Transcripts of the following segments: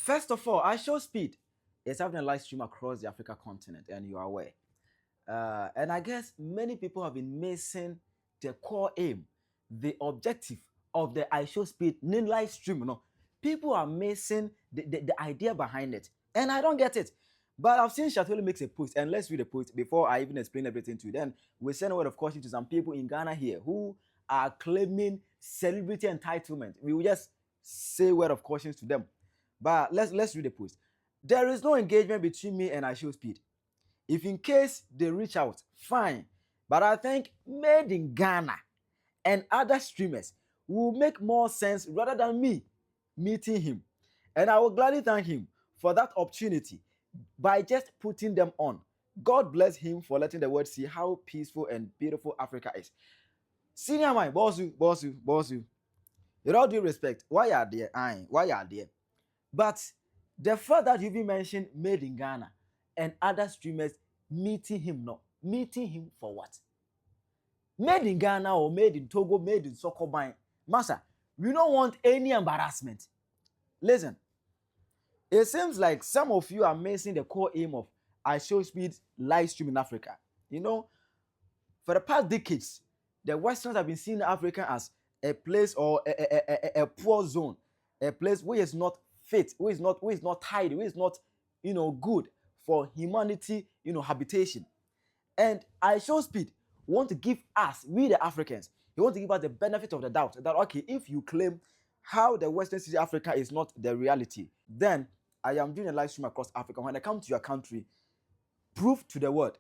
First of all, IshowSpeed is having a live stream across the Africa continent, and you are aware. And I guess many people have been missing the core aim, the objective of the IshowSpeed live stream. People are missing the idea behind it, and I don't get it. But I've seen Shatta Wale makes a post, and let's read the post before I even explain everything to you. Then we send a word of caution to some people in Ghana here who are claiming celebrity entitlement. We will just say a word of caution to them. But let's read the post. There is no engagement between me and IshowSpeed. If in case they reach out, fine. But I think made in Ghana and other streamers will make more sense rather than me meeting him. And I will gladly thank him for that opportunity by just putting them on. God bless him for letting the world see how peaceful and beautiful Africa is. Senior man, boss you. With all due respect, why are there? Why are there? But the fact that you even mentioned made in Ghana and other streamers meeting him for what? Made in Ghana or made in Togo, made in Sokobane. Master, we don't want any embarrassment. Listen, it seems like some of you are missing the core aim of IshowSpeed live stream in Africa. For the past decades, the Westerns have been seeing Africa as a place or a poor zone, a place where it's not fit, where it's not tidy, where it's not, good for humanity, habitation. And IshowSpeed want to give us, we the Africans, he want to give us the benefit of the doubt that, okay, if you claim how the Western city Africa is not the reality, then I am doing a live stream across Africa. When I come to your country, prove to the world.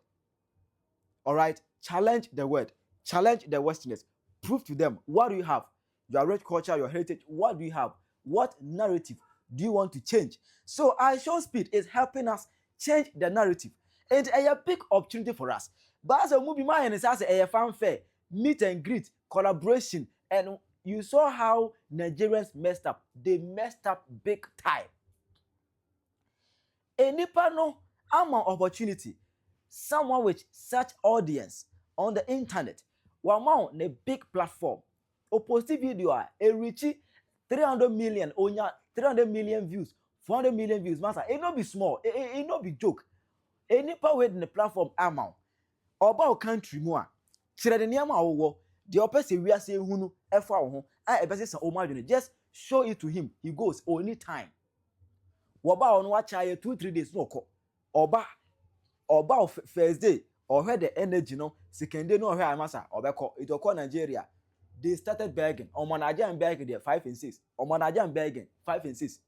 All right, challenge the world, challenge the Westerners, prove to them what do you have, your rich culture, your heritage. What do you have? What narrative do you want to change? So IshowSpeed is helping us change the narrative, and a big opportunity for us. But as a movie man, it's as a fanfare, meet and greet, collaboration, and you saw how Nigerians messed up. They messed up big time. A nipa no ama opportunity, someone with such audience on the internet, one a big platform, post video a reach 300 million, onya 300 million views, 400 million views. Master, it no be small, it no be joke. A nipa with the platform amount about country mu a kyerɛ de nneɛma a wɔwɔ deɛ ɔpɛ sɛ wiase ehunu ɛfa wo ho a ɛbɛsɛ sɛ ɔmo adwene, just show it to him, he goes only time. Wɔba ɔno wakyɛ 2-3 days no ɔkɔ ɔba first day ɔhwɛ the energy no, second day no ɔhwɛ amasa ɔbɛkɔ it ɔkɔ Nigeria. They started begging ɔmo na agye begging there 5 and 6, ɔmo na agye begging 5 and 6.